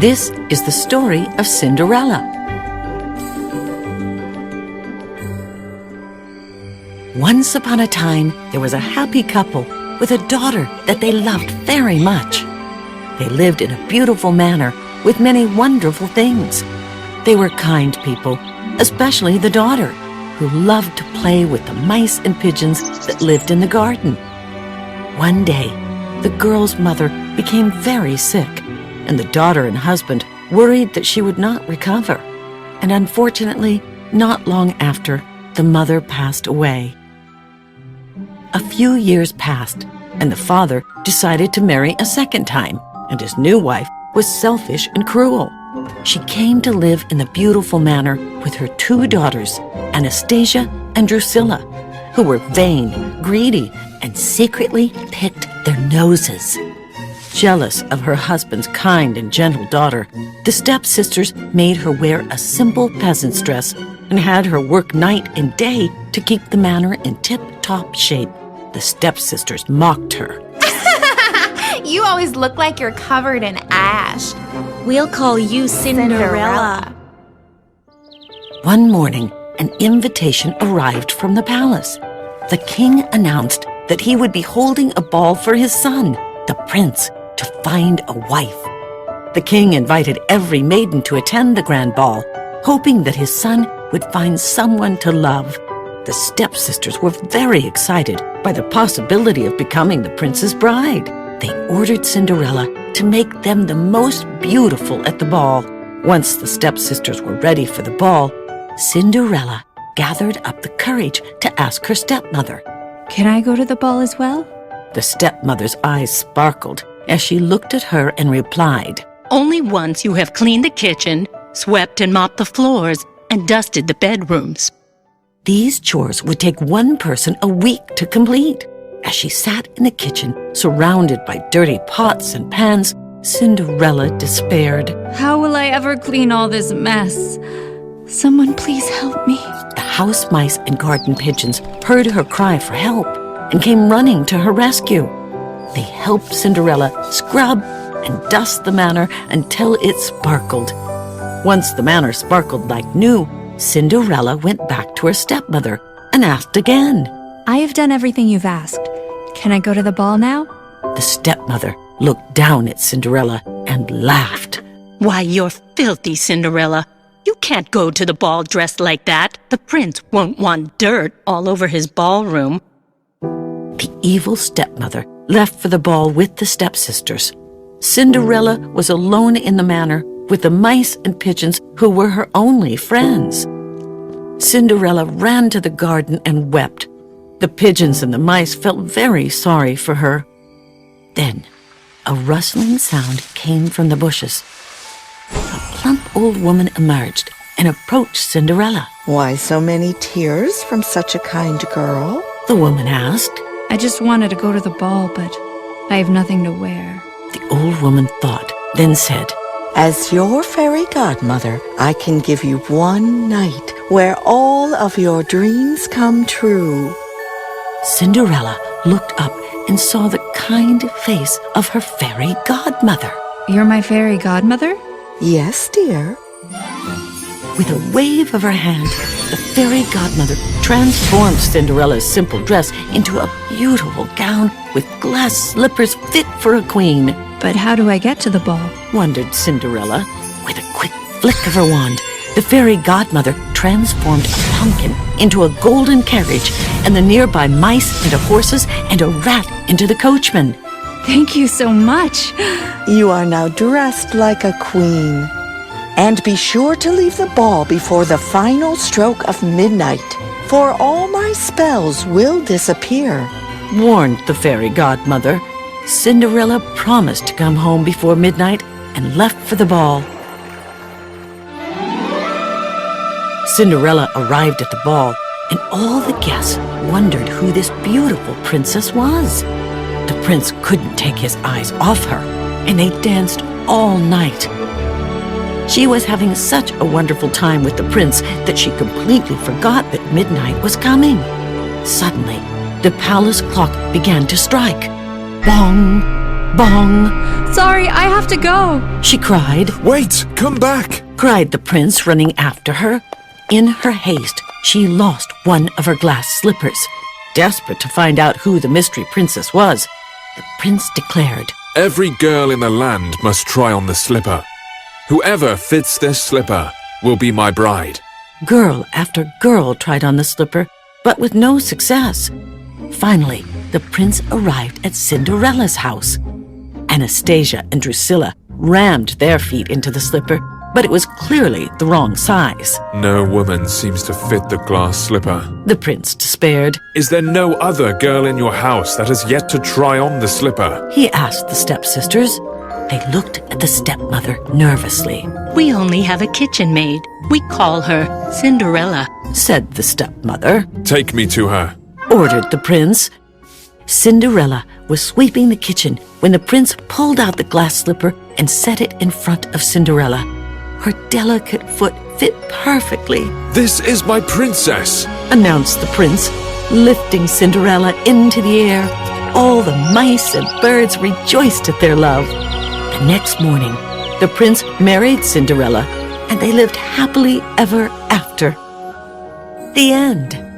This is the story of Cinderella. Once upon a time, there was a happy couple with a daughter that they loved very much. They lived in a beautiful manor with many wonderful things. They were kind people, especially the daughter, who loved to play with the mice and pigeons that lived in the garden. One day, the girl's mother became very sick, and the daughter and husband worried that she would not recover. And unfortunately, not long after, the mother passed away. A few years passed, and the father decided to marry a second time, and his new wife was selfish and cruel. She came to live in the beautiful manor with her two daughters, Anastasia and Drusilla, who were vain, greedy, and secretly picked their noses. Jealous of her husband's kind and gentle daughter, the stepsisters made her wear a simple peasant's dress and had her work night and day to keep the manor in tip-top shape. The stepsisters mocked her. You always look like you're covered in ash. We'll call you Cinderella. One morning, an invitation arrived from the palace. The king announced that he would be holding a ball for his son, the prince, to find a wife. The king invited every maiden to attend the grand ball, hoping that his son would find someone to love. The stepsisters were very excited by the possibility of becoming the prince's bride. They ordered Cinderella to make them the most beautiful at the ball. Once the stepsisters were ready for the ball, Cinderella gathered up the courage to ask her stepmother. Can I go to the ball as well? The stepmother's eyes sparkled as she looked at her and replied, Only once you have cleaned the kitchen, swept and mopped the floors, and dusted the bedrooms. These chores would take one person a week to complete. As she sat in the kitchen, surrounded by dirty pots and pans, Cinderella despaired. How will I ever clean all this mess? Someone please help me. The house mice and garden pigeons heard her cry for help and came running to her rescue. They helped Cinderella scrub and dust the manor until it sparkled. Once the manor sparkled like new, Cinderella went back to her stepmother and asked again. I have done everything you've asked. Can I go to the ball now? The stepmother looked down at Cinderella and laughed. Why, you're filthy, Cinderella. You can't go to the ball dressed like that. The prince won't want dirt all over his ballroom. The evil stepmother left for the ball with the stepsisters. Cinderella was alone in the manor with the mice and pigeons who were her only friends. Cinderella ran to the garden and wept. The pigeons and the mice felt very sorry for her. Then, a rustling sound came from the bushes. A plump old woman emerged and approached Cinderella. Why so many tears from such a kind girl? The woman asked. I just wanted to go to the ball, but I have nothing to wear. The old woman thought, then said, As your fairy godmother, I can give you one night where all of your dreams come true. Cinderella looked up and saw the kind face of her fairy godmother. You're my fairy godmother? Yes, dear. With a wave of her hand, the fairy godmother transformed Cinderella's simple dress into a beautiful gown with glass slippers fit for a queen. But how do I get to the ball? Wondered Cinderella. With a quick flick of her wand, the fairy godmother transformed a pumpkin into a golden carriage and the nearby mice into horses and a rat into the coachman. Thank you so much. You are now dressed like a queen. And be sure to leave the ball before the final stroke of midnight, for all my spells will disappear. Warned the fairy godmother. Cinderella promised to come home before midnight and left for the ball. Cinderella arrived at the ball, and all the guests wondered who this beautiful princess was. The prince couldn't take his eyes off her, and they danced all night. She was having such a wonderful time with the prince that she completely forgot that midnight was coming. Suddenly, the palace clock began to strike. Bong! Bong! Sorry, I have have to go. she cried. Wait! Come back! Cried the prince, running after her. In her haste, she lost one of her glass slippers. Desperate to find out who the mystery princess was, the prince declared, Every girl in the land must try on the slipper. Whoever fits this slipper will be my bride. Girl after girl tried on the slipper, but with no success. Finally, the prince arrived at Cinderella's house. Anastasia and Drusilla rammed their feet into the slipper, but it was clearly the wrong size. No woman seems to fit the glass slipper. The prince despaired. Is there no other girl in your house that has yet to try on the slipper? He asked the stepsisters. They looked at the stepmother nervously. We only have a kitchen maid. We call her Cinderella. Said the stepmother, Take me to her. ordered the prince. Cinderella was sweeping the kitchen when the prince pulled out the glass slipper and set it in front of Cinderella. Her delicate foot fit perfectly, This is my princess! announced the prince, lifting Cinderella into the air. All the mice and birds rejoiced at their love. The next morning, the prince married Cinderella, and they lived happily ever after. The end.